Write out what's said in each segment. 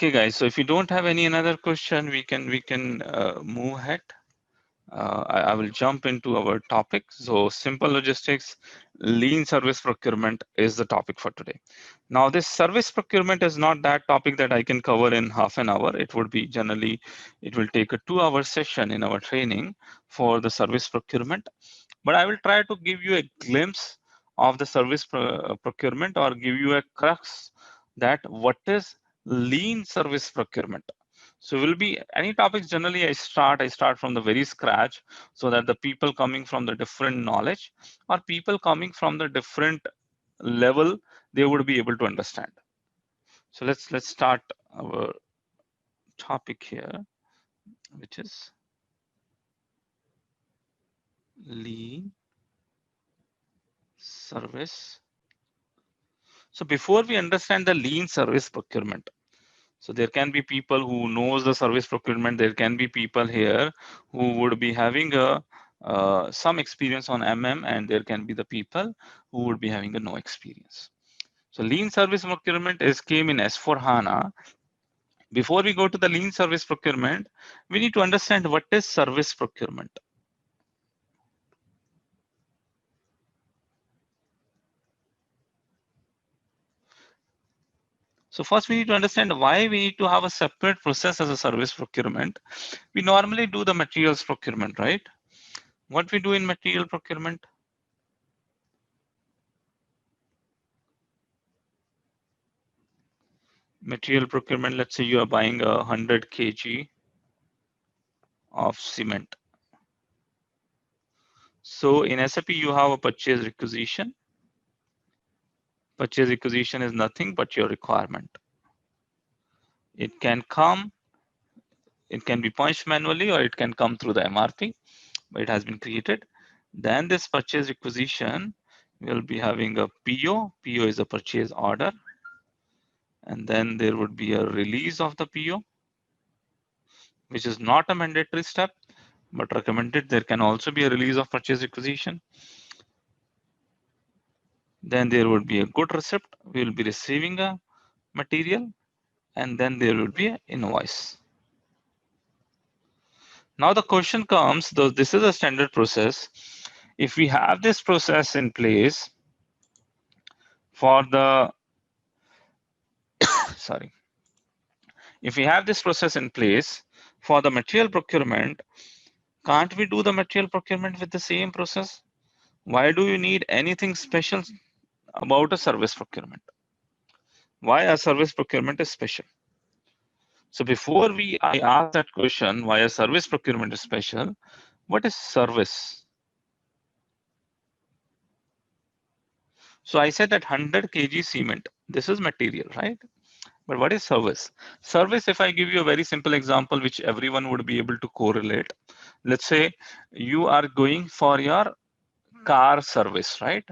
Okay, guys. So if you don't have any another question, we can move ahead. I will jump into our topic. So simple logistics, lean service procurement is the topic for today. Now, this service procurement is not that topic that I can cover in half an hour. It would be generally, it will take a 2-hour session in our training for the service procurement. But I will try to give you a glimpse of the service procurement or give you a crux that what is lean service procurement. So will be any topics generally I start from the very scratch so that the people coming from the different knowledge or people coming from the different level they would be able to understand. So let's start our topic here, which is lean service. So before we understand the lean service procurement, so there can be people who knows the service procurement. There can be people here who would be having a some experience on and there can be the people who would be having a no experience. So lean service procurement is came in S4 HANA. Before we go to the lean service procurement, we need to understand what is service procurement. So first we need to understand why we need to have a separate process as a service procurement. We normally do the materials procurement, right? What we do in material procurement? Material procurement, let's say you are buying 100 kg of cement. So in SAP, you have a purchase requisition. Purchase requisition is nothing but your requirement. It can come, it can be punched manually or it can come through the MRP, but it has been created. Then this purchase requisition will be having a PO. PO is a purchase order. And then there would be a release of the PO, which is not a mandatory step, but recommended. There can also be a release of purchase requisition. Then there would be a good receipt. We will be receiving a material, and then there will be an invoice. Now the question comes, though this is a standard process. If we have this process in place for the, sorry, if we have this process in place for the material procurement, can't we do the material procurement with the same process? Why do you need anything special about a service procurement? Why a service procurement is special? So before I ask that question, why a service procurement is special, what is service? So I said that 100 kg cement, this is material, right? But what is service? Service, if I give you a very simple example, which everyone would be able to correlate. Let's say you are going for your car service, right?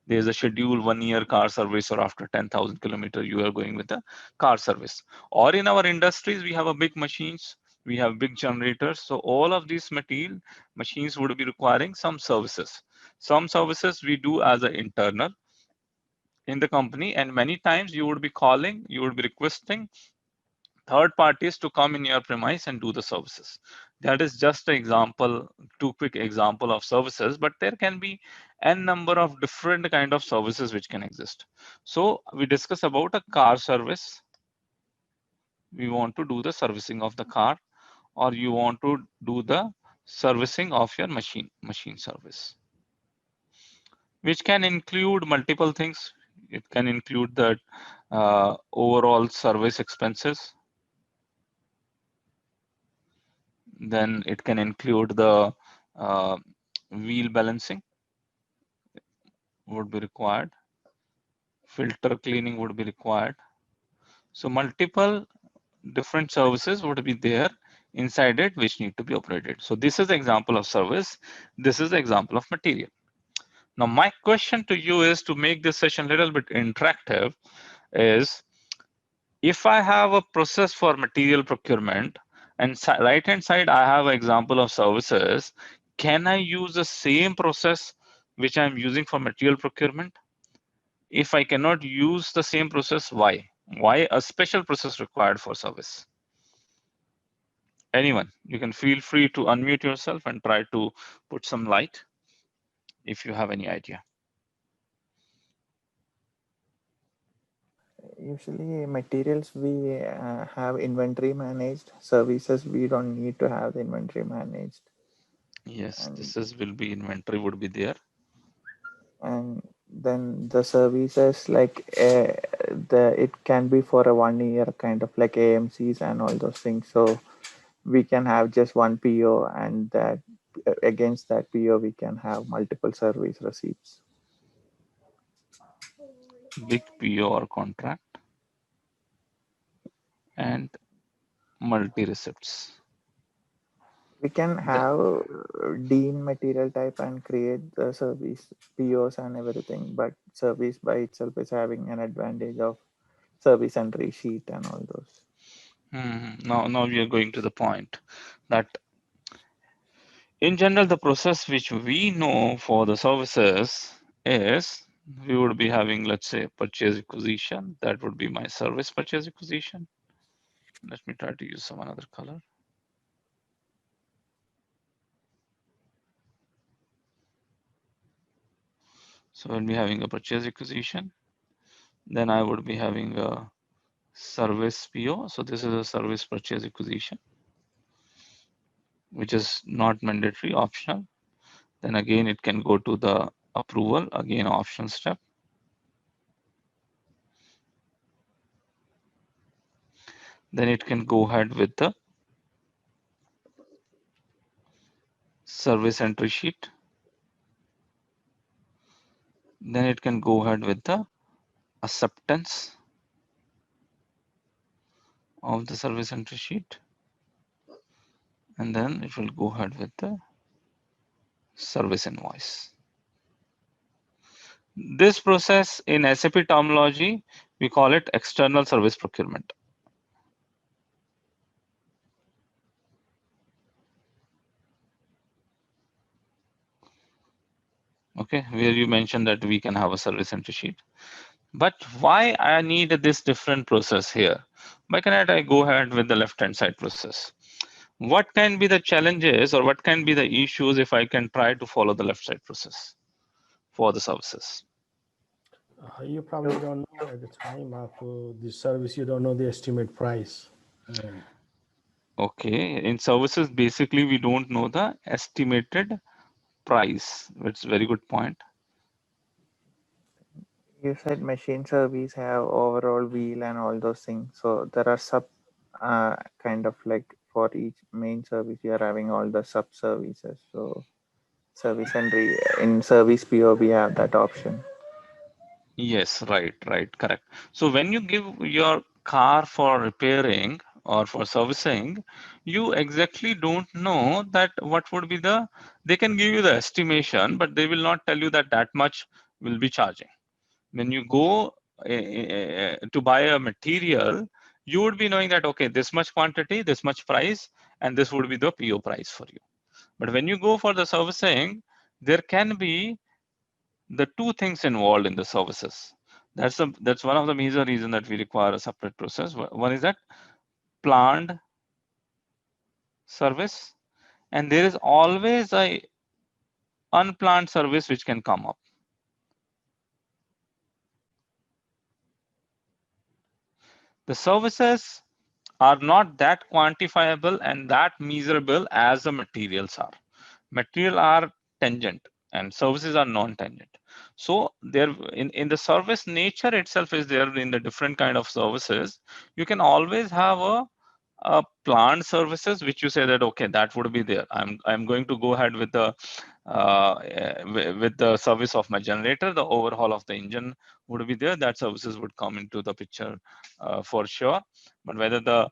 There's a schedule 1 year car service, or after 10,000 kilometers, you are going with the car service. Or in our industries, we have a big machines, we have big generators. So all of these material machines would be requiring some services. Some services we do as an internal in the company, and many times you would be calling, you would be requesting third parties to come in your premise and do the services. That is just an example, two quick example of services, but there can be n number of different kind of services which can exist. So we discuss about a car service. We want to do the servicing of the car, or you want to do the servicing of your machine service, which can include multiple things. It can include the overall service expenses. Then it can include the uh, wheel balancing would be required. Filter cleaning would be required. So multiple different services would be there inside it which need to be operated. So this is the example of service. This is the example of material. Now my question to you is, to make this session a little bit interactive, is if I have a process for material procurement and right hand side I have an example of services, can I use the same process which I'm using for material procurement? If I cannot use the same process, why? Why a special process required for service? Anyone, you can feel free to unmute yourself and try to put some light if you have any idea. Usually materials we have inventory managed, services we don't need to have the inventory managed. Yes, And this is will be inventory would be there. and then the services like it can be for a 1 year kind of like AMCs and all those things. So we can have just one PO, and that against that PO we can have multiple service receipts. Big PO or contract and multi receipts. We can The, have Dean material type and create the service POs and everything, but service by itself is having an advantage of service entry sheet and all those. now we are going to the point that in general, the process which we know for the services is we would be having, let's say, purchase acquisition. That would be my service purchase acquisition. Let me try to use some another color. So we'll be having a purchase acquisition. Then I would be having a service PO. So this is a service purchase acquisition, which is not mandatory, optional. Then again, it can go to the approval, again, option step. Then it can go ahead with the service entry sheet. Then it can go ahead with the acceptance of the service entry sheet. And then it will go ahead with the service invoice. This process in SAP terminology, we call it external service procurement. Okay, where you mentioned that we can have a service entry sheet. But why I need this different process here? Why cannot I go ahead with the left-hand side process? What can be the challenges or what can be the issues if I can try to follow the left side process for the services? You probably don't know at the time of the service, you don't know the estimate price. Okay, in services, basically, we don't know the estimated price. It's a very good point. You said machine service have overall wheel and all those things. So there are sub kind of like for each main service you are having all the sub services. So service and in service PO we have that option. Yes, right, correct. So when you give your car for repairing or for servicing, you exactly don't know that what would be the, they can give you the estimation, but they will not tell you that that much will be charging. When you go to buy a material, you would be knowing that, okay, this much quantity, this much price, and this would be the PO price for you. But when you go for the servicing, there can be the two things involved in the services. That's one of the major reason that we require a separate process. One is that planned service, and there is always a unplanned service which can come up. The services are not that quantifiable and that measurable as the materials are. Material are tangent and services are non-tangent. So there in the service nature itself is there in the different kind of services. You can always have a planned services which you say that okay, that would be there. I'm going to go ahead with the with the service of my generator. The overhaul of the engine would be there. That services would come into the picture for sure. But whether the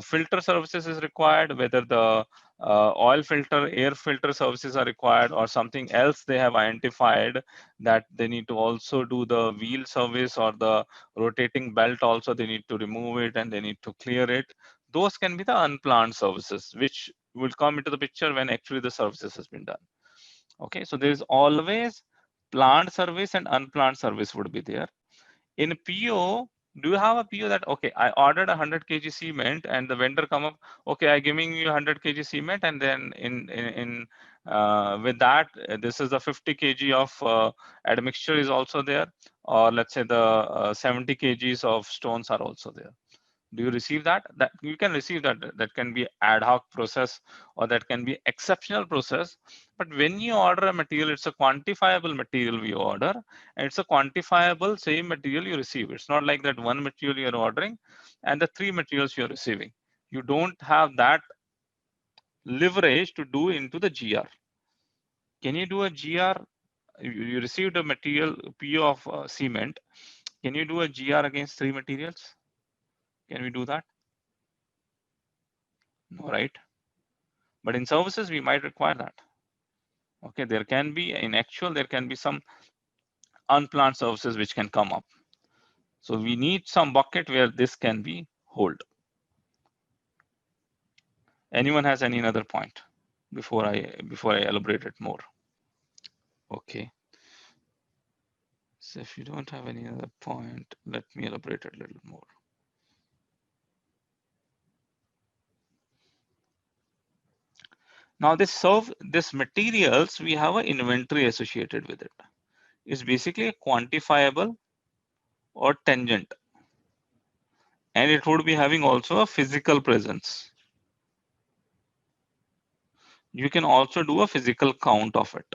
filter services is required, whether the oil filter, air filter services are required, or something else they have identified that they need to also do the wheel service or the rotating belt also they need to remove it and they need to clear it. Those can be the unplanned services, which will come into the picture when actually the services has been done. Okay, so there is always planned service and unplanned service would be there. In PO, Do you have a PO that, okay, I ordered 100 kg cement and the vendor come up, okay, I'm giving you 100 kg cement, and then with that, this is the 50 kg of admixture is also there, or let's say the 70 kgs of stones are also there. Do you receive that? That you can receive that. That can be ad hoc process, or that can be exceptional process. But when you order a material, it's a quantifiable material we order, and it's a quantifiable same material you receive. It's not like that one material you're ordering and the three materials you're receiving. You don't have that leverage to do into the GR. Can you do a GR? You received a material PO of cement. Can you do a GR against three materials? Can we do that? No, right? But in services, we might require that. Okay, there can be, in actual, there can be some unplanned services which can come up. So we need some bucket where this can be hold. Anyone has any other point before I elaborate it more? Okay. So if you don't have any other point, let me elaborate it a little more. Now this materials, we have an inventory associated with it. It's basically a quantifiable or tangent. And it would be having also a physical presence. You can also do a physical count of it.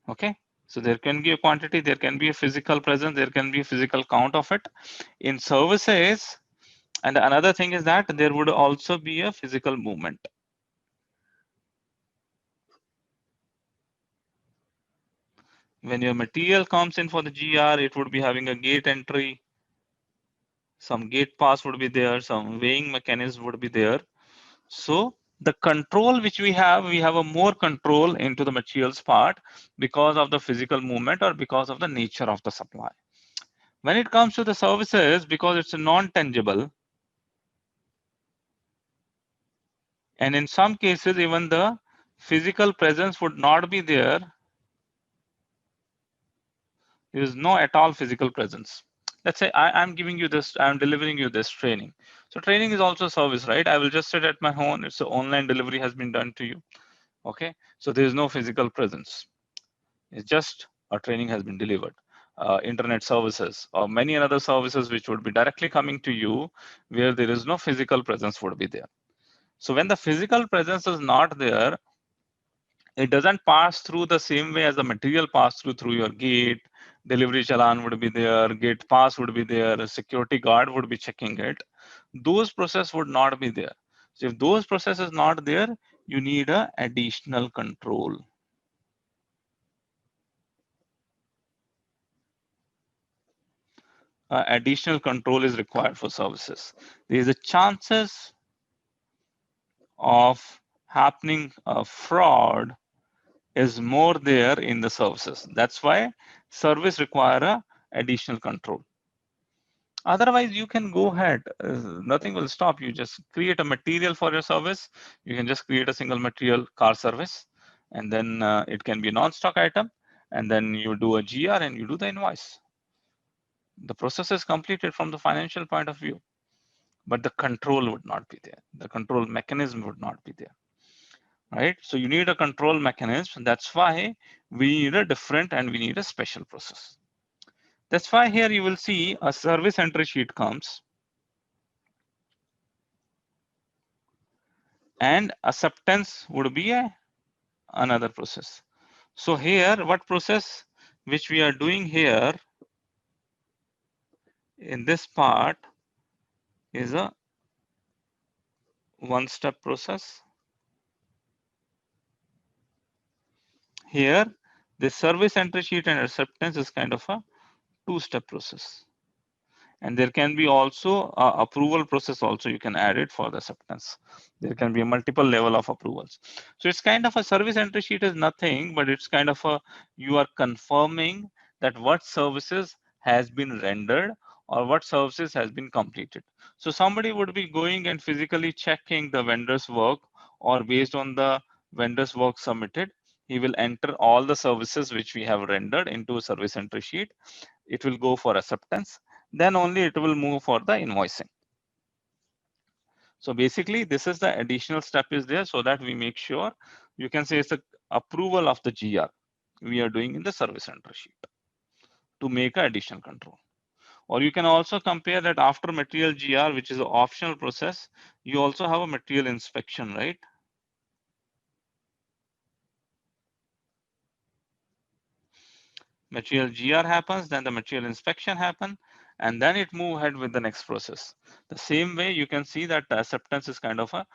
Okay, so there can be a quantity, there can be a physical presence, there can be a physical count of it. In services, and another thing is that there would also be a physical movement. When your material comes in for the GR, it would be having a gate entry, some gate pass would be there, some weighing mechanism would be there. So the control which we have a more control into the materials part because of the physical movement or because of the nature of the supply. When it comes to the services, because it's a non-tangible, and in some cases even the physical presence would not be there. There is no at all physical presence. Let's say I'm giving you this, I'm delivering you this training. So training is also a service, right? I will just sit at my home. It's an online delivery has been done to you. Okay, so there is no physical presence. It's just a training has been delivered. Internet services or many other services which would be directly coming to you where there is no physical presence would be there. So when the physical presence is not there, it doesn't pass through the same way as the material pass through your gate. Delivery challan would be there, gate pass would be there, a security guard would be checking it. Those processes would not be there. So if those processes not there, you need a additional control. Additional control is required for services. There is a chances of happening a fraud is more there in the services. That's why service require a additional control. Otherwise, you can go ahead. Nothing will stop you. Just create a material for your service. You can just create a single material car service, and then it can be a non-stock item. And then you do a GR and you do the invoice. The process is completed from the financial point of view, but the control would not be there. The control mechanism would not be there. Right? So you need a control mechanism. That's why we need a different and we need a special process. That's why here you will see a service entry sheet comes and acceptance would be another process. So here, what process which we are doing here in this part is a one-step process. Here, the service entry sheet and acceptance is kind of a two-step process. And there can be also a approval process also you can add it for the acceptance. There can be a multiple level of approvals. So it's kind of a service entry sheet is nothing, but it's kind of a, you are confirming that what services has been rendered or what services has been completed. So somebody would be going and physically checking the vendor's work, or based on the vendor's work submitted, he will enter all the services which we have rendered into a service entry sheet. It will go for acceptance. Then only it will move for the invoicing. So basically, this is the additional step is there so that we make sure, you can say it's the approval of the GR we are doing in the service entry sheet to make an additional control. Or you can also compare that after material GR, which is an optional process, you also have a material inspection, right? Material GR happens, then the material inspection happen, and then it move ahead with the next process. The same way you can see that the acceptance is kind of a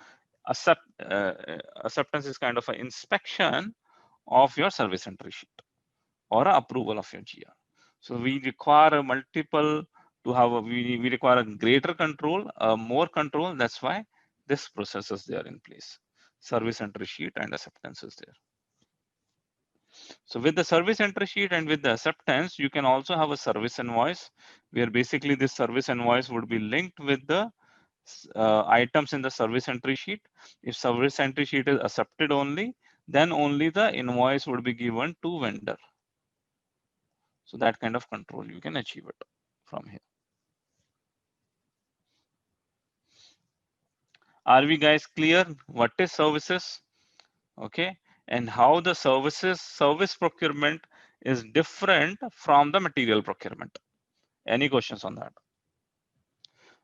acceptance is kind of an inspection of your service entry sheet or a approval of your GR. So we require a multiple to have a, we require a greater control, more control. That's why this process is there in place. Service entry sheet and acceptance is there. So with the service entry sheet and with the acceptance, you can also have a service invoice, where basically this service invoice would be linked with the items in the service entry sheet. If service entry sheet is accepted only, then only the invoice would be given to vendor. So that kind of control you can achieve it from here. Are we guys clear what is services? Okay, and how the service procurement is different from the material procurement. Any questions on that?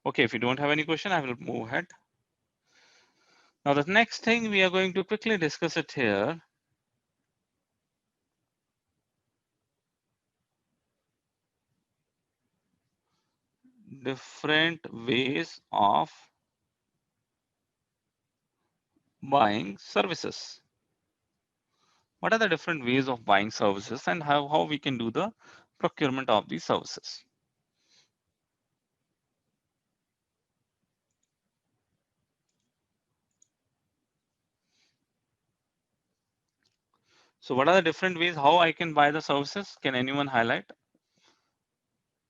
Okay, if you don't have any question, I will move ahead. Now the next thing we are going to quickly discuss it here. Different ways of buying services. What are the different ways of buying services, and how we can do the procurement of these services? So what are the different ways how I can buy the services? Can anyone highlight?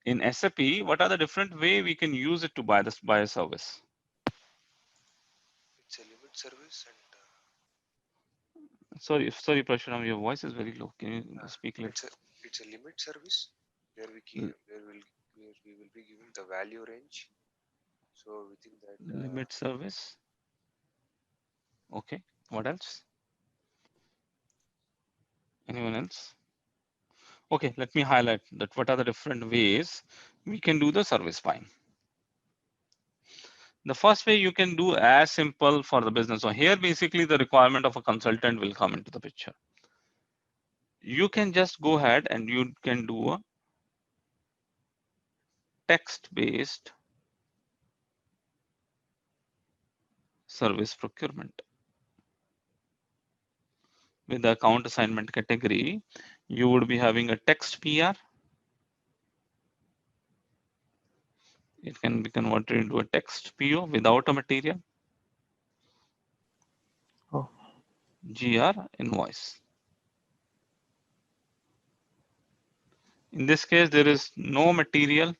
In SAP, what are the different way we can use it to buy a service? It's a limit service and Sorry, Prashuram, your voice is very low. Can you speak little? it's a limit service where we will be giving the value range. So within that Limit service. Okay. What else? Anyone else? Okay, let me highlight that what are the different ways we can do the service buying. The first way you can do as simple for the business. So here basically the requirement of a consultant will come into the picture. You can just go ahead and you can do a text-based service procurement. With the account assignment category, you would be having a text PR. It can be converted into a text PO without a material. Oh. GR invoice. In this case, there is no material,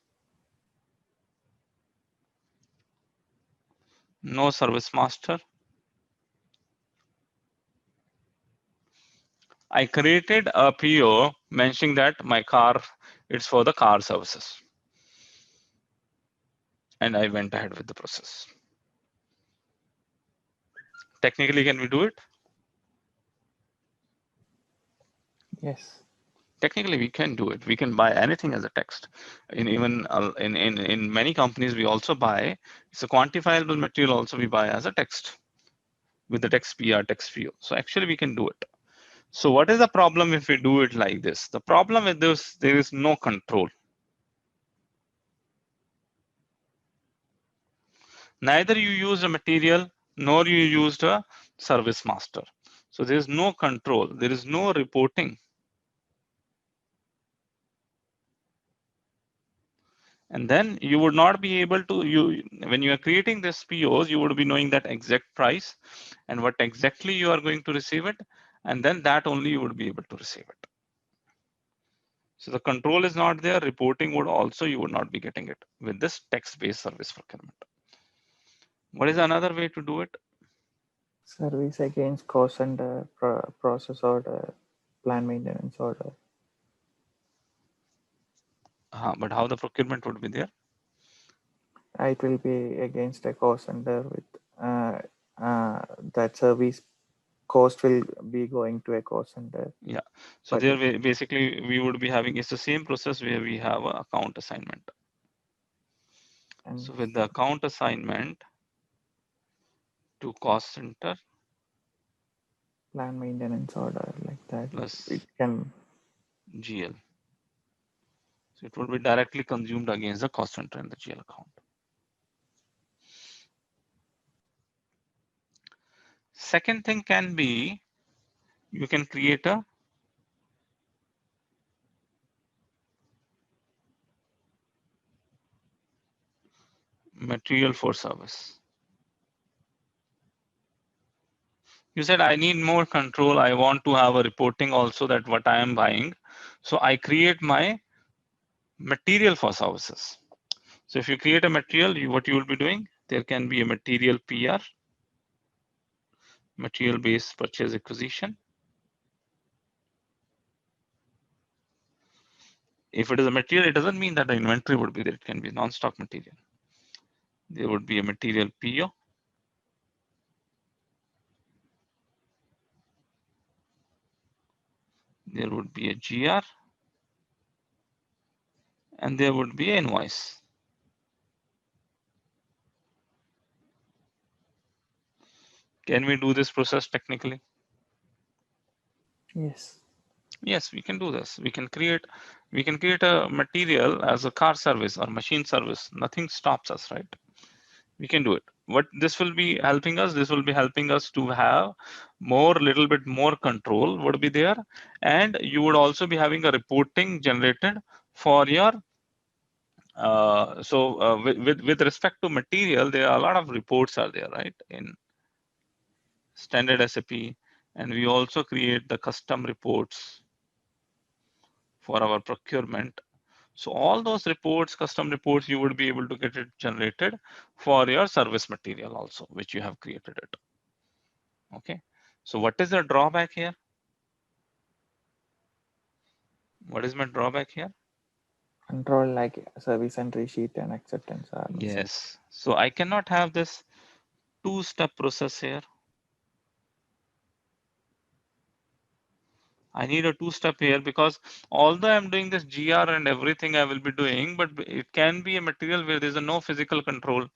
no service master. I created a PO mentioning that my car, it's for the car services. And I went ahead with the process. Technically, can we do it? Yes. Technically, we can do it. We can buy anything as a text. In many companies, we also buy, it's a quantifiable material also we buy as a text with the text PR, text PO. So actually we can do it. So what is the problem if we do it like this? The problem with this, there is no control. Neither you use a material, nor you used a service master. So there is no control. There is no reporting. And then you would not be able to, when you are creating this POs, you would be knowing that exact price and what exactly you are going to receive it. And then that only you would be able to receive it. So the control is not there. Reporting would also, you would not be getting it with this text-based service procurement. What is another way to do it? Service against cost center, process order, plan maintenance order. But how the procurement would be there? It will be against a cost center with that service cost will be going to a cost center. Yeah. So there basically we would be having, it's the same process where we have a account assignment. And So with the account assignment to cost center plan maintenance order like that, plus it can. GL. So it would be directly consumed against the cost center in the GL account. Second thing can be, you can create a material for service. You said I need more control. I want to have a reporting also that what I am buying. So I create my material for services. So if you create a material, what you will be doing, there can be a material PR, material based purchase acquisition. If it is a material, it doesn't mean that the inventory would be there. It can be non-stock material. There would be a material PO. There would be a GR. And there would be an invoice. Can we do this process technically? Yes. Yes, we can do this. We can create a material as a car service or machine service. Nothing stops us, right? We can do it. What this will be helping us, this will be helping us to have little bit more control would be there. And you would also be having a reporting generated for your, with respect to material, there are a lot of reports are there, right? In standard SAP, and we also create the custom reports for our procurement. So all those reports, custom reports, you would be able to get it generated for your service material also, which you have created it. Okay. So what is the drawback here? What is my drawback here? Control like service entry sheet and acceptance are missing. Yes. So I cannot have this two-step process here. I need a two-step here because although I'm doing this GR and everything I will be doing, but it can be a material where there's no physical control.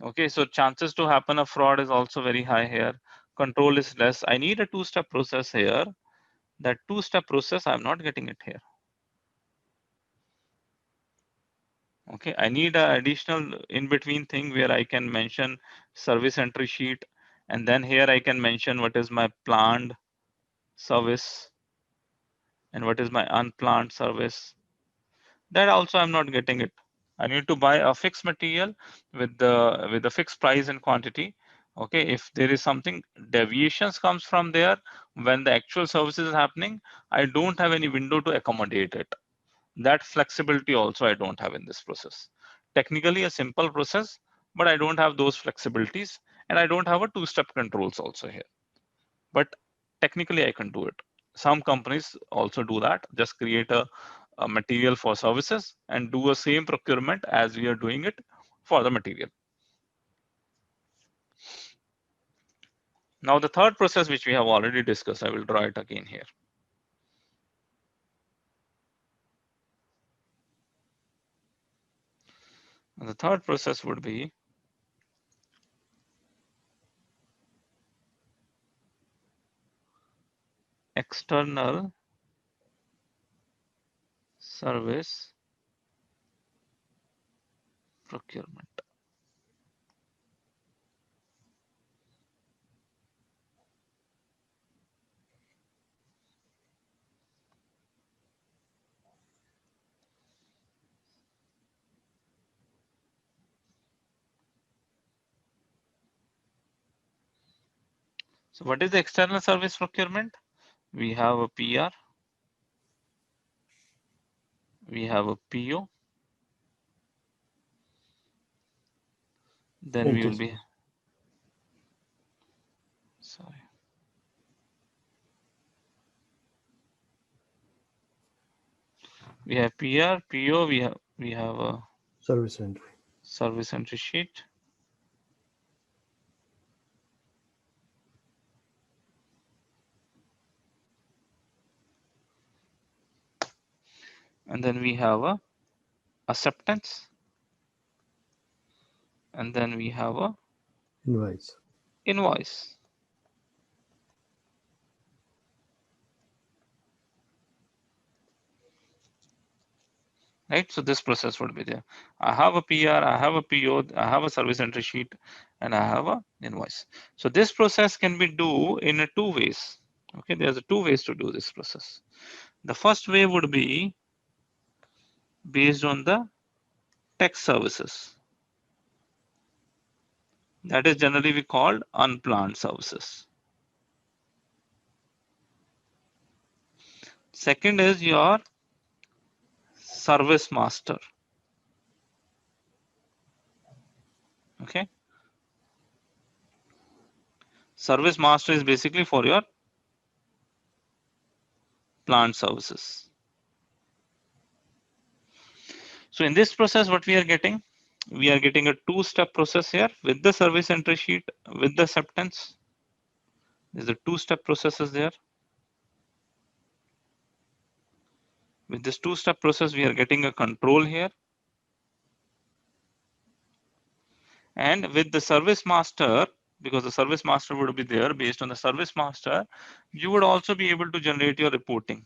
Okay, so chances to happen a fraud is also very high here. Control is less. I need a two-step process here. That two-step process, I'm not getting it here. Okay, I need an additional in-between thing where I can mention service entry sheet. And then here I can mention what is my planned service and what is my unplanned service. That also I'm not getting it. I need to buy a fixed material with the fixed price and quantity. Okay, if there is something deviations comes from there when the actual service is happening, I don't have any window to accommodate it. That flexibility also I don't have in this process. Technically a simple process, but I don't have those flexibilities, and I don't have a two-step controls also here. But technically I can do it. Some companies also do that, just create a material for services and do a same procurement as we are doing it for the material. Now the third process which we have already discussed, I will draw it again here. And the third process would be external service procurement. So what is the external service procurement? We have a PR, We have a PO. Then we will be, sorry. We have PR, PO, we have a service entry sheet. And then we have a acceptance. And then we have a invoice. Right, so this process would be there. I have a PR, I have a PO, I have a service entry sheet, and I have a invoice. So this process can be do in two ways. Okay, there's two ways to do this process. The first way would be based on the text services. That is generally we called unplanned services. Second is your service master. Okay. Service master is basically for your planned services. So in this process, what we are getting a two-step process here with the service entry sheet, with the acceptance. There's a two-step processes there. With this two-step process, we are getting a control here. And with the service master, because the service master would be there, based on the service master, you would also be able to generate your reporting.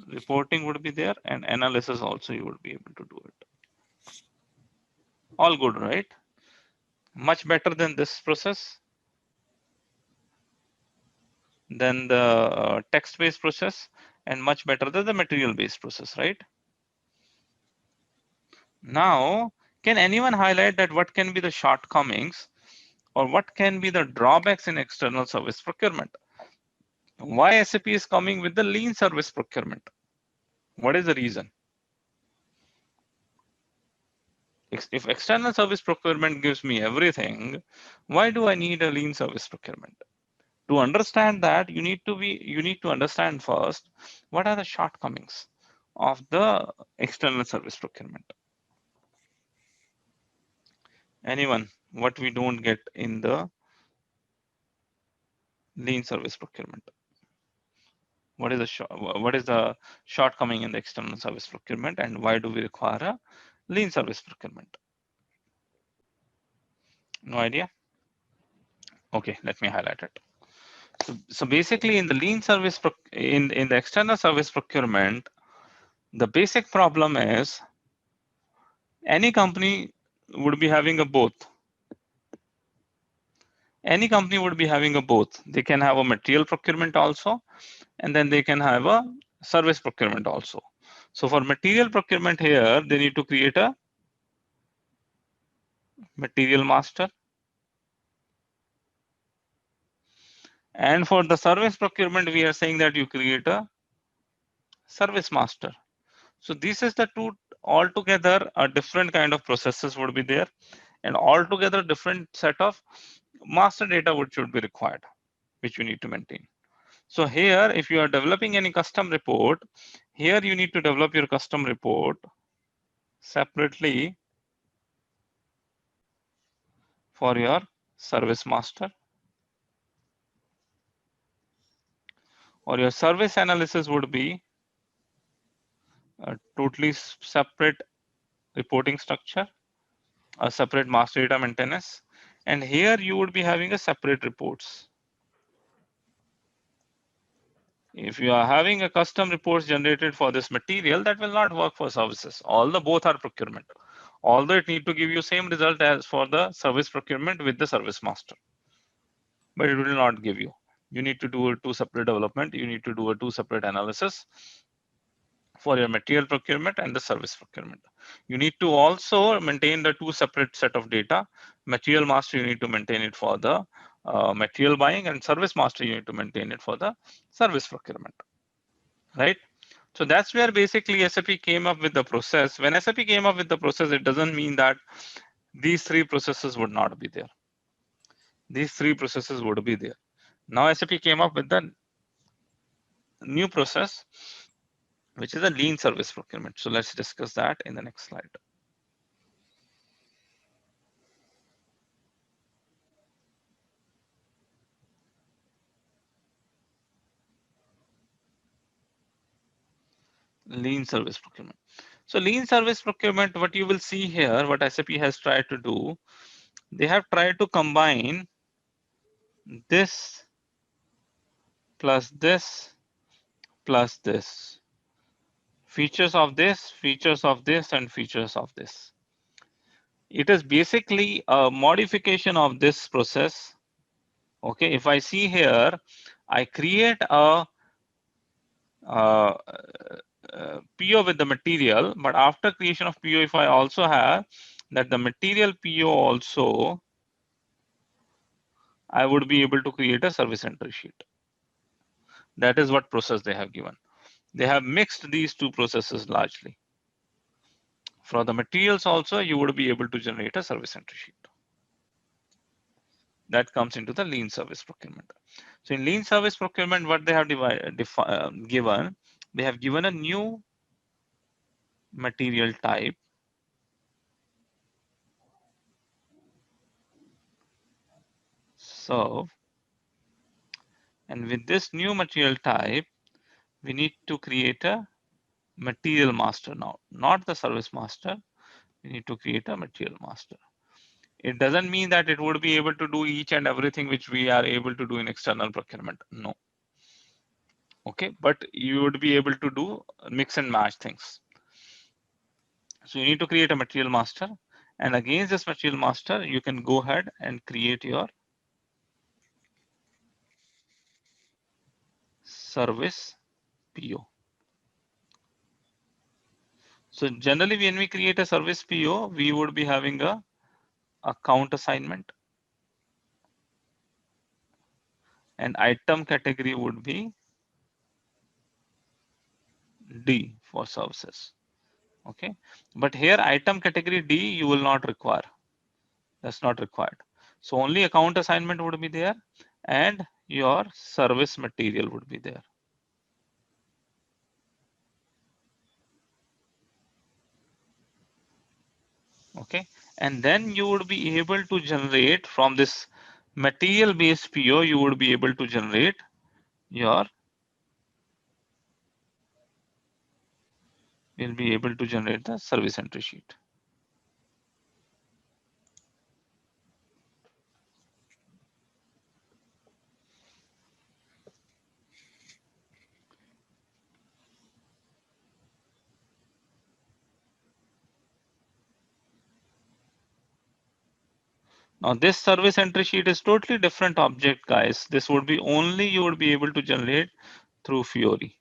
Reporting would be there, and analysis also you would be able to do it. All good, right? Much better than this process, than the text-based process, and much better than the material-based process, right? Now, can anyone highlight that what can be the shortcomings or what can be the drawbacks in external service procurement? Why SAP is coming with the lean service procurement? What is the reason? If external service procurement gives me everything, why do I need a lean service procurement? To understand that, you need to understand first what are the shortcomings of the external service procurement. Anyone, what we don't get in the lean service procurement? What is the shortcoming in the external service procurement, and why do we require a lean service procurement? No idea? Okay, let me highlight it. So basically, in the lean service in the external service procurement, the basic problem is any company would be having a both. Any company would be having a both. They can have a material procurement also, and then they can have a service procurement also. So for material procurement here, they need to create a material master. And for the service procurement, we are saying that you create a service master. So this is the two altogether a different kind of processes would be there, and altogether different set of master data which should be required, which you need to maintain. So here, if you are developing any custom report, here you need to develop your custom report separately for your service master, or your service analysis would be a totally separate reporting structure, a separate master data maintenance, and here you would be having a separate reports. If you are having a custom reports generated for this material, that will not work for services. Although both are procurement, although it need to give you same result as for the service procurement with the service master, but it will not give you. You need to do a two separate development. You need to do a two separate analysis for your material procurement and the service procurement. You need to also maintain the two separate set of data. Material master, you need to maintain it for the material buying, and service master, you need to maintain it for the service procurement, right? So that's where basically SAP came up with the process. When SAP came up with the process, it doesn't mean that these three processes would not be there. These three processes would be there. Now SAP came up with the new process, which is a lean service procurement. So let's discuss that in the next slide. Lean service procurement. So lean service procurement, what you will see here, what SAP has tried to do, they have tried to combine this plus this plus this. Features of this, features of this, and features of this. It is basically a modification of this process. Okay, if I see here, I create a PO with the material, but after creation of PO, if I also have that the material PO also, I would be able to create a service entry sheet. That is what process they have given. They have mixed these two processes largely. For the materials also, you would be able to generate a service entry sheet. That comes into the lean service procurement. So in lean service procurement, what they have given, they have given a new material type. So, and with this new material type, we need to create a material master now, not the service master. We need to create a material master. It doesn't mean that it would be able to do each and everything which we are able to do in external procurement. No. Okay, but you would be able to do mix and match things. So you need to create a material master, and against this material master, you can go ahead and create your service PO. So generally, when we create a service PO, we would be having a account assignment, and item category would be D for services. Okay, but here item category D you will not require. That's not required. So only account assignment would be there, and your service material would be there. Okay, and then you would be able to generate from this material based PO, you would be able to generate your, you'll be able to generate the service entry sheet. Now this service entry sheet is totally different object, guys. This would be only you would be able to generate through Fiori.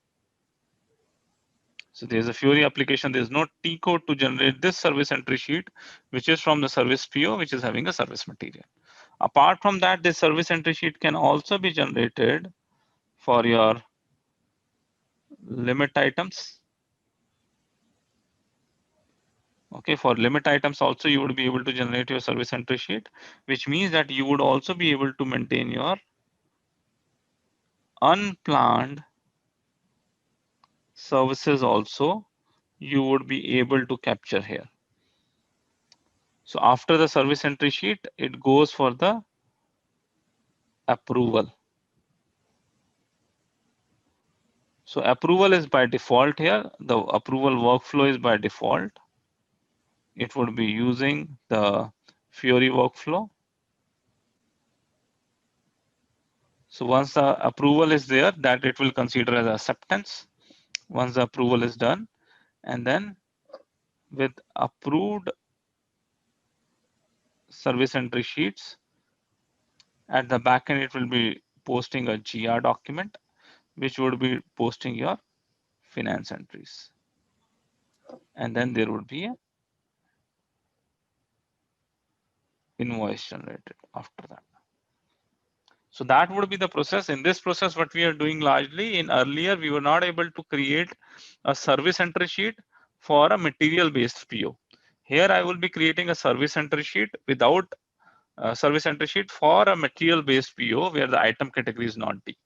So there's a Fiori application. There's no T code to generate this service entry sheet, which is from the service PO, which is having a service material. Apart from that, this service entry sheet can also be generated for your limit items. Okay, for limit items also, you would be able to generate your service entry sheet, which means that you would also be able to maintain your unplanned services also, you would be able to capture here. So after the service entry sheet, it goes for the approval. So approval is by default here. The approval workflow is by default. It would be using the Fiori workflow. So once the approval is there, that it will consider as acceptance. Once the approval is done, and then with approved service entry sheets, at the backend, it will be posting a GR document, which would be posting your finance entries. And then there would be an invoice generated after that. So that would be the process. In this process, what we are doing largely, in earlier, we were not able to create a service entry sheet for a material based PO. Here I will be creating a service entry sheet without a service entry sheet for a material based PO where the item category is not D.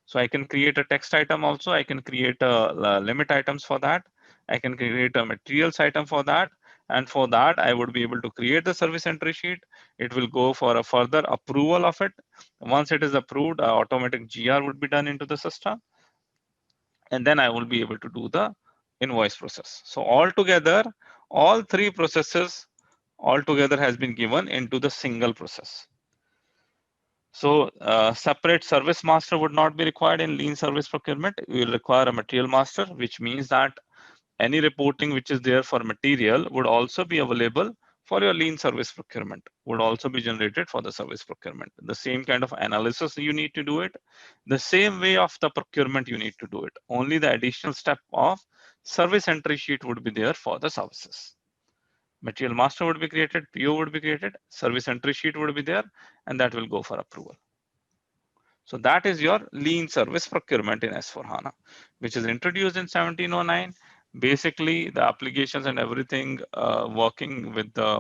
So I can create a text item also. I can create a limit items for that. I can create a materials item for that. And for that, I would be able to create the service entry sheet. It will go for a further approval of it. Once it is approved, automatic GR would be done into the system. And then I will be able to do the invoice process. So altogether, all three processes altogether has been given into the single process. So separate service master would not be required in lean service procurement. We will require a material master, which means that any reporting which is there for material would also be available for your lean service procurement, would also be generated for the service procurement. The same kind of analysis you need to do it, the same way of the procurement you need to do it. Only the additional step of service entry sheet would be there for the services. Material master would be created, PO would be created, service entry sheet would be there, and that will go for approval. So that is your lean service procurement in S/4HANA, which is introduced in 1709. Basically, the applications and everything working with the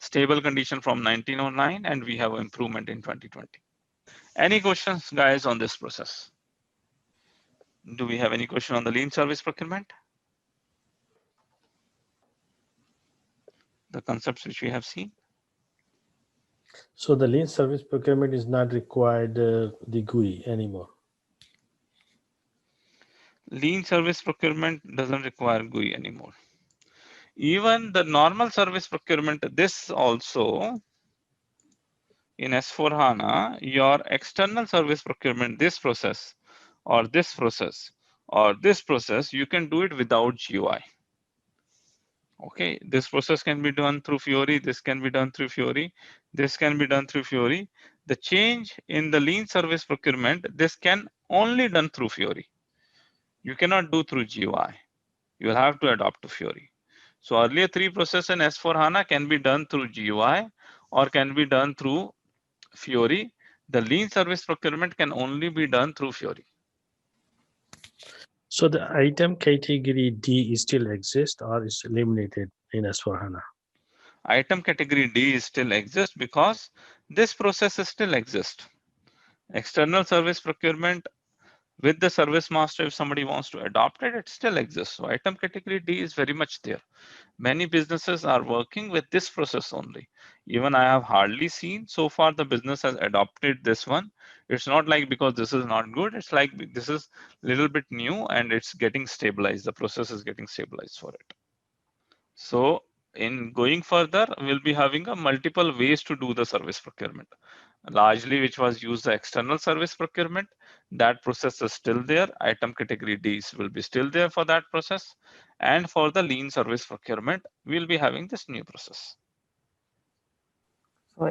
stable condition from 1909, and we have improvement in 2020. Any questions, guys, on this process? Do we have any question on the lean service procurement? The concepts which we have seen? So the lean service procurement is not required the GUI anymore. Lean service procurement doesn't require GUI anymore. Even the normal service procurement, this also in S/4HANA, your external service procurement, this process or this process or this process, you can do it without GUI. Okay, this process can be done through Fiori, this can be done through Fiori, this can be done through Fiori. The change in the lean service procurement, this can only done through Fiori. You cannot do through GUI. You will have to adopt to Fiori. So earlier three processes in S/4HANA can be done through GUI or can be done through Fiori. The lean service procurement can only be done through Fiori. So the item category D is still exists or is eliminated in S/4HANA? Item category D is still exists because this process is still exists. External service procurement with the service master, if somebody wants to adopt it, it still exists. So item category D is very much there. Many businesses are working with this process only. Even I have hardly seen so far the business has adopted this one. It's not like because this is not good. It's like this is a little bit new and it's getting stabilized. The process is getting stabilized for it. So in going further, we'll be having a multiple ways to do the service procurement. Largely, which was used the external service procurement, that process is still there. Item category Ds will be still there for that process. And for the lean service procurement, we'll be having this new process. So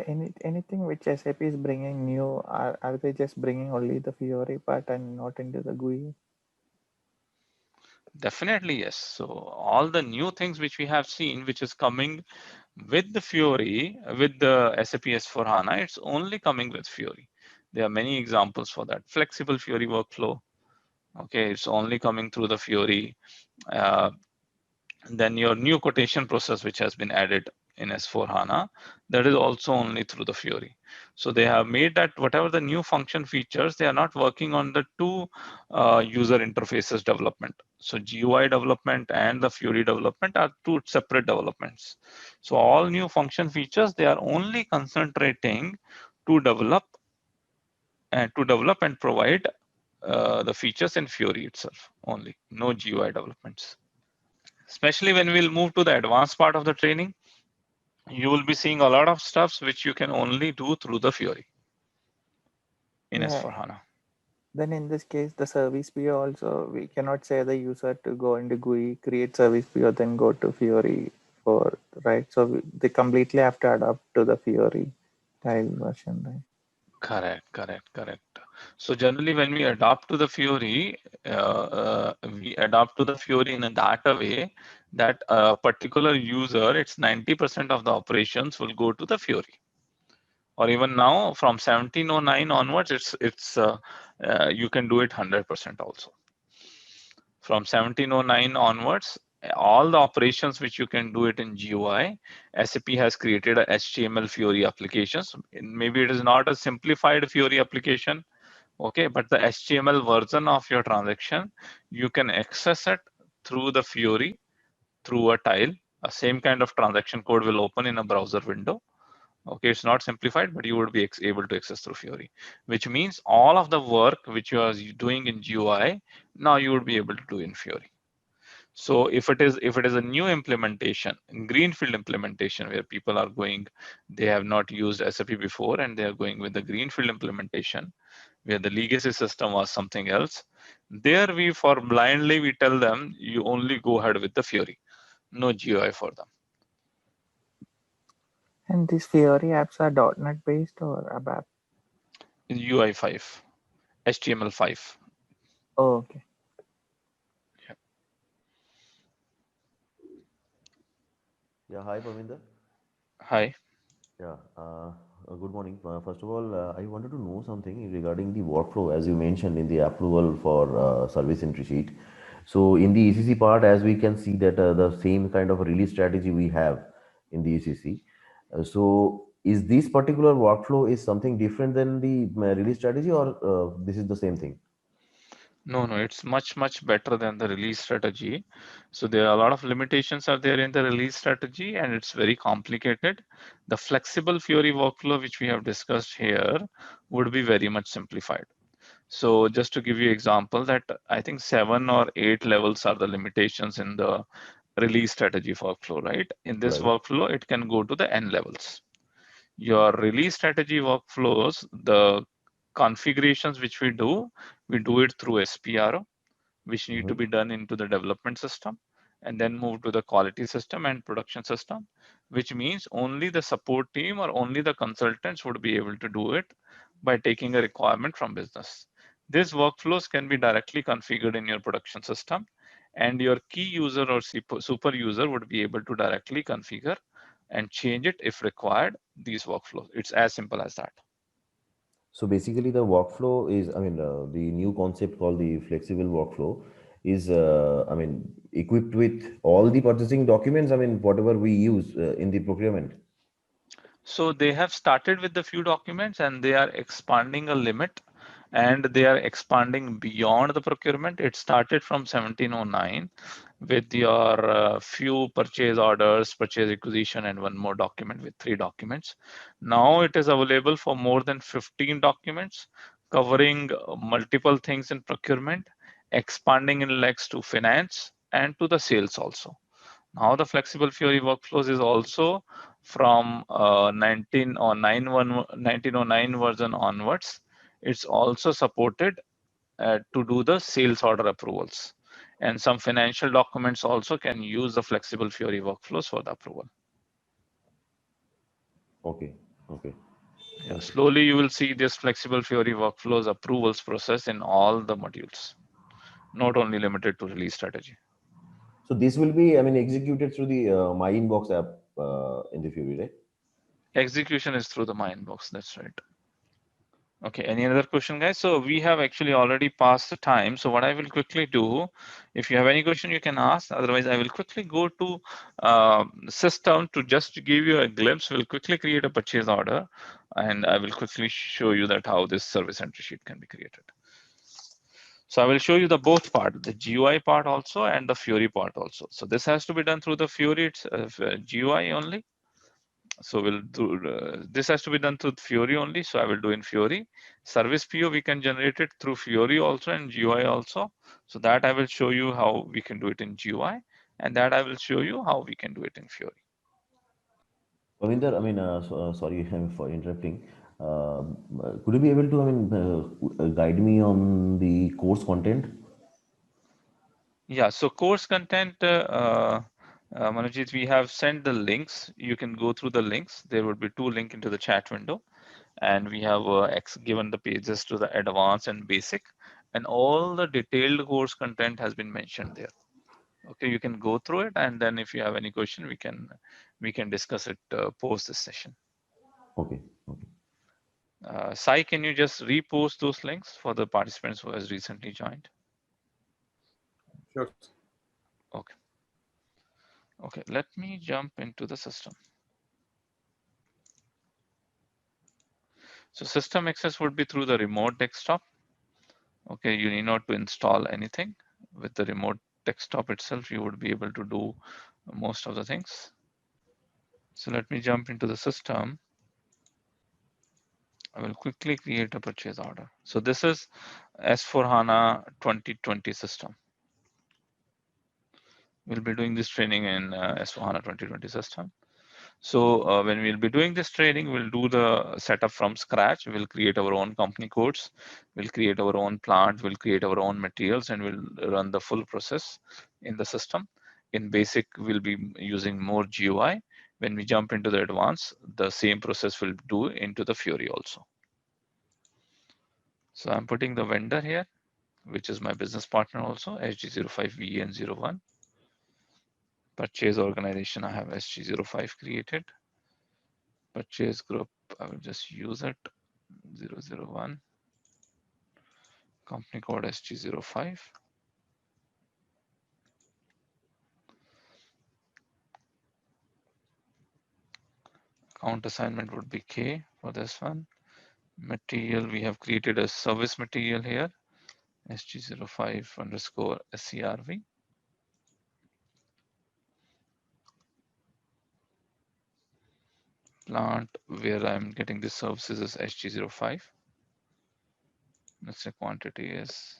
anything which SAP is bringing new, are they just bringing only the Fiori part and not into the GUI? Definitely, yes. So all the new things which we have seen, which is coming with the Fiori, with the SAP S/4HANA, it's only coming with Fiori. There are many examples for that. Flexible Fiori workflow. Okay, it's only coming through the Fiori. Then your new quotation process, which has been added in S/4HANA, that is also only through the Fiori. So they have made that whatever the new function features, they are not working on the two user interfaces development. So GUI development and the Fiori development are two separate developments. So all new function features, they are only concentrating to develop and provide the features in Fiori itself only, no GUI developments. Especially when we'll move to the advanced part of the training, you will be seeing a lot of stuffs which you can only do through the Fiori in S/4HANA. Then in this case, the service PO also, we cannot say the user to go into GUI, create service PO, then go to Fiori for, right? So they completely have to adapt to the Fiori style version, right? Correct. So generally when we adapt to the Fiori, we adapt to the Fiori in that way that a particular user, it's 90% of the operations will go to the Fiori. or even now from 1709 onwards, you can do it 100% also. From 1709 onwards, all the operations which you can do it in GUI, SAP has created a HTML Fiori applications. Maybe it is not a simplified Fiori application, okay, but the HTML version of your transaction, you can access it through the Fiori, through a tile. A same kind of transaction code will open in a browser window. Okay, it's not simplified, but you would be able to access through Fiori, which means all of the work which you are doing in GUI, now you would be able to do in Fiori. So if it is a new implementation, greenfield implementation, where people are going, they have not used SAP before and they are going with the greenfield implementation, where the legacy system was something else, there for blindly we tell them you only go ahead with the Fiori, no GUI for them. And these Fiori apps are .NET based or ABAP? UI5, HTML5. Oh, okay. Yeah, hi, Parminder. Hi. Yeah, good morning. First of all, I wanted to know something regarding the workflow, as you mentioned in the approval for service entry sheet. So, in the ECC part, as we can see that the same kind of release strategy we have in the ECC. So, is this particular workflow is something different than the release strategy, or this is the same thing? No, it's much better than the release strategy. So there are a lot of limitations are there in the release strategy, and it's very complicated. The flexible Fiori workflow, which we have discussed here, would be very much simplified. So just to give you example, that I think 7 or 8 levels are the limitations in the release strategy workflow, right? In this Right. workflow, it can go to the N levels. Your release strategy workflows, the configurations which we do it through SPRO, which need to be done into the development system, and then move to the quality system and production system, which means only the support team or only the consultants would be able to do it by taking a requirement from business. These workflows can be directly configured in your production system, and your key user or super user would be able to directly configure and change it if required, these workflows. It's as simple as that. So basically, the workflow is, I mean, the new concept called the flexible workflow is, I mean, equipped with all the purchasing documents, I mean, whatever we use in the procurement. So they have started with the few documents and they are expanding a limit, and they are expanding beyond the procurement. It started from 1709 with your few purchase orders, purchase acquisition, and one more document with 3 documents. Now it is available for more than 15 documents covering multiple things in procurement, expanding in legs to finance and to the sales also. Now the flexible Fiori workflows is also from 1909 version onwards. It's also supported to do the sales order approvals. And some financial documents also can use the flexible Fiori workflows for the approval. Okay, okay. Yeah, slowly you will see this flexible Fiori workflows approvals process in all the modules, not only limited to release strategy. So this will be, I mean, executed through the My Inbox app in the Fury, right? Execution is through the My Inbox, that's right. Okay, any other question, guys? So we have actually already passed the time. So what I will quickly do, if you have any question, you can ask. Otherwise, I will quickly go to system to just give you a glimpse. We'll quickly create a purchase order, and I will quickly show you that how this service entry sheet can be created. So I will show you the both part, the GUI part also and the Fiori part also. So this has to be done through the Fiori GUI only. So we'll do this has to be done through Fiori only. So I will do in Fiori. Service PO we can generate it through Fiori also and GUI also. So that I will show you how we can do it in GUI, and that I will show you how we can do it in Fiori. Ravinder, I mean, sorry for interrupting. Could you be able to, I mean, guide me on the course content? Yeah. So course content. Manojit, we have sent the links. You can go through the links. There would be 2 links into the chat window, and we have given the pages to the advanced and basic, and all the detailed course content has been mentioned there. Okay, you can go through it, and then if you have any question, we can discuss it post this session. Okay, okay. Sai, can you just repost those links for the participants who has recently joined? Sure. Okay. Okay, let me jump into the system. So system access would be through the remote desktop. Okay, you need not to install anything. With the remote desktop itself, you would be able to do most of the things. So let me jump into the system. I will quickly create a purchase order. So this is S4HANA 2020 system. We'll be doing this training in S4HANA 2020 system. So when we'll be doing this training, we'll do the setup from scratch. We'll create our own company codes. We'll create our own plant. We'll create our own materials, and we'll run the full process in the system. In basic, we'll be using more GUI. When we jump into the advanced, the same process will do into the Fiori also. So I'm putting the vendor here, which is my business partner also, SG05VN01. Purchase organization, I have SG05 created. Purchase group, I will just use it, 001. Company code SG05. Account assignment would be K for this one. Material, we have created a service material here, SG05 underscore SCRV. Plant where I'm getting the services is SG05. Let's say quantity is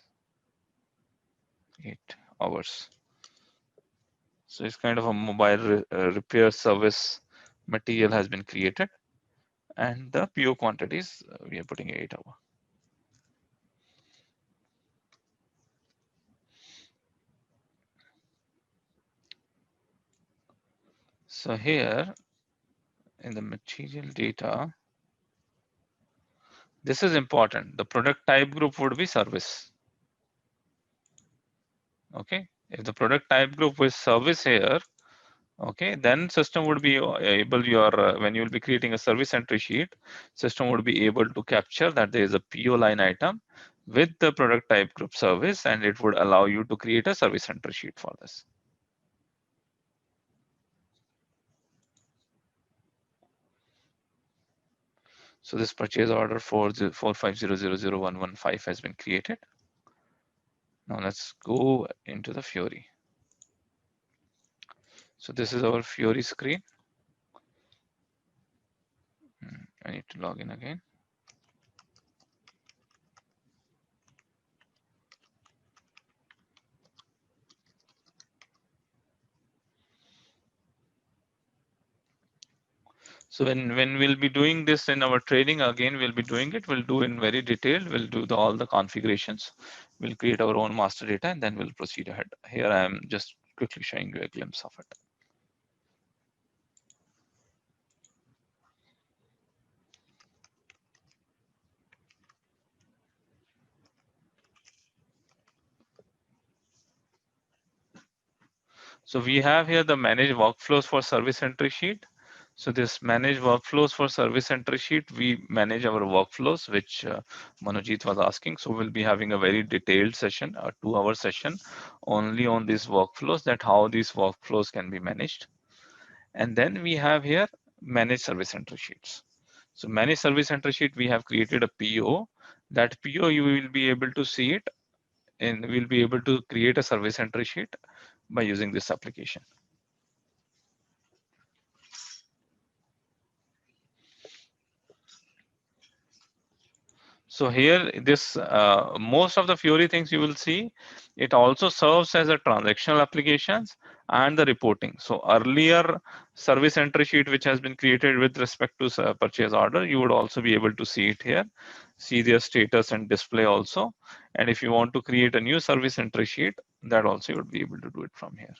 8 hours. So it's kind of a mobile repair service material has been created. And the PO quantities, we are putting 8 hours. So here in the material data, this is important. The product type group would be service. Okay. If the product type group was service here, okay, then system would be able when you will be creating a service entry sheet, system would be able to capture that there is a PO line item with the product type group service, and it would allow you to create a service entry sheet for this. So this purchase order for 45000115 has been created. Now let's go into the Fiori. So this is our Fiori screen. I need to log in again. So when we'll be doing this in our training, again, we'll be doing it. We'll do in very detailed. We'll do all the configurations. We'll create our own master data, and then we'll proceed ahead. Here I am just quickly showing you a glimpse of it. So we have here the manage workflows for service entry sheet. So this manage workflows for service entry sheet, we manage our workflows, which Manojit was asking. So we'll be having a very detailed session, a 2-hour session only on these workflows, that how these workflows can be managed. And then we have here manage service entry sheets. So manage service entry sheet, we have created a PO. That PO you will be able to see it, and we'll be able to create a service entry sheet by using this application. So here, this most of the Fiori things you will see, it also serves as a transactional applications and the reporting. So earlier service entry sheet, which has been created with respect to purchase order, you would also be able to see it here, see their status and display also. And if you want to create a new service entry sheet, that also you would be able to do it from here.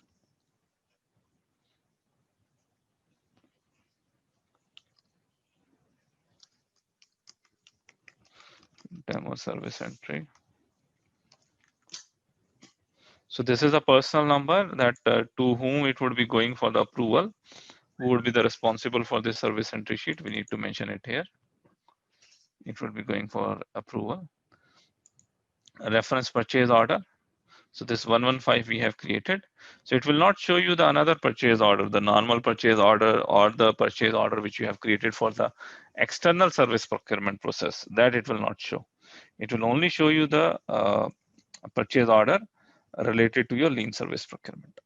Demo service entry. So this is a personal number that to whom it would be going for the approval. Who would be the responsible for this service entry sheet? We need to mention it here. It will be going for approval. A reference purchase order. So this 115 we have created. So it will not show you the another purchase order, the normal purchase order or the purchase order which you have created for the external service procurement process. That it will not show. It will only show you the purchase order related to your lean service procurement.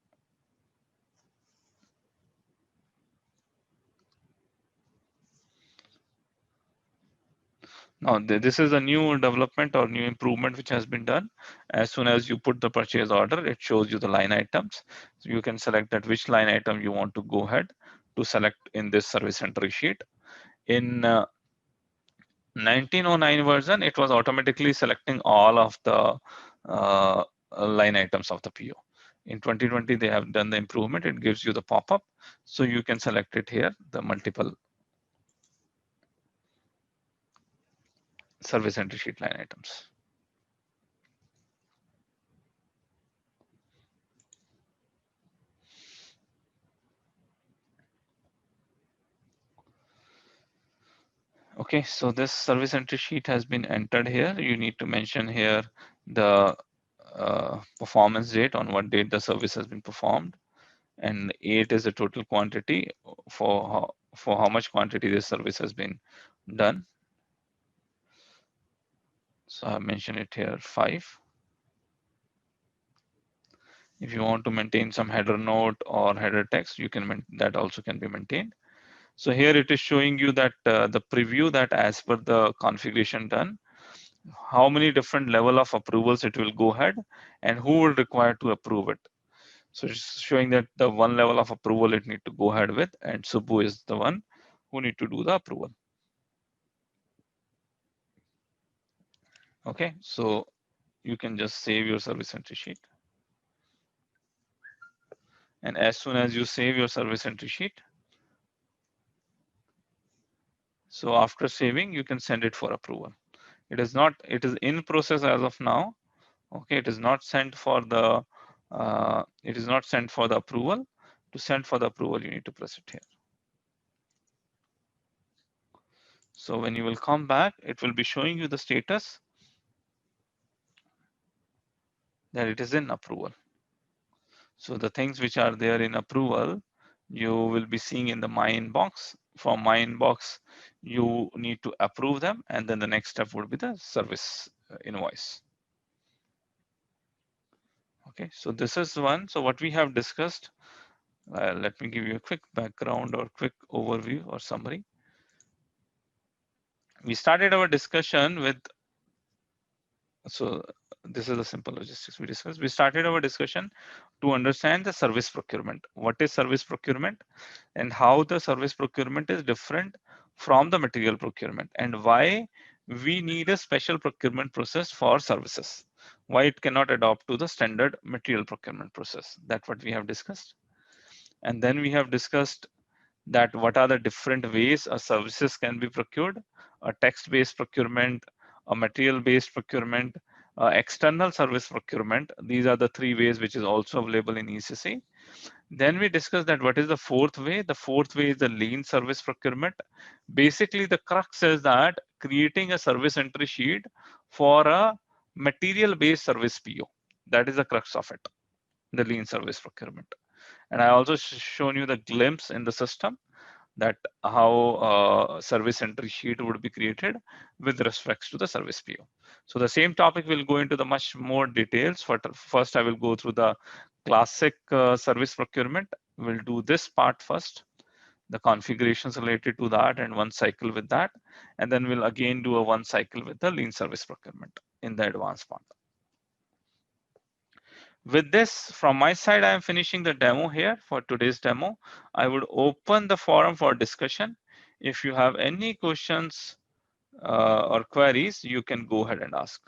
Now, this is a new development or new improvement which has been done. As soon as you put the purchase order, it shows you the line items. So you can select that which line item you want to go ahead to select in this service entry sheet. In 1909 version, it was automatically selecting all of the line items of the PO. In 2020, they have done the improvement. It gives you the pop-up. So you can select it here, the multiple service entry sheet line items. Okay, so this service entry sheet has been entered here. You need to mention here the performance date, on what date the service has been performed, and 8 is the total quantity for how much quantity this service has been done. So I mentioned it here 5. If you want to maintain some header note or header text, you can that also can be maintained. So here it is showing you that the preview that as per the configuration done, how many different level of approvals it will go ahead and who will require to approve it. So it's showing that the one level of approval it need to go ahead with, and Subbu is the one who need to do the approval. Okay, so you can just save your service entry sheet. And as soon as you save your service entry sheet, so after saving, you can send it for approval. It is in process as of now. Okay, it is not sent for the approval. To send for the approval, you need to press it here. So when you will come back, it will be showing you the status that it is in approval. So the things which are there in approval, you will be seeing in the My Inbox. From My Inbox, you need to approve them, and then the next step would be the service invoice. Okay, so this is one. So what we have discussed, let me give you a quick background or quick overview or summary. We started our discussion with, so this is the simple logistics we discussed. We started our discussion to understand the service procurement. What is service procurement and how the service procurement is different from the material procurement, and why we need a special procurement process for services. Why it cannot adopt to the standard material procurement process. That's what we have discussed. And then we have discussed that what are the different ways a services can be procured: a text-based procurement, a material-based procurement, external service procurement. These are the 3 ways which is also available in ECC. Then we discussed that what is the 4th way. The 4th way is the lean service procurement. Basically, the crux is that creating a service entry sheet for a material-based service PO. That is the crux of it, the lean service procurement. And I also shown you the glimpse in the system that how service entry sheet would be created with respects to the service PO. So the same topic will go into the much more details. First, I will go through the classic service procurement. We'll do this part first, the configurations related to that and one cycle with that. And then we'll again do a one cycle with the lean service procurement in the advanced part. With this, from my side, I am finishing the demo here for today's demo. I would open the forum for discussion. If you have any questions or queries, you can go ahead and ask.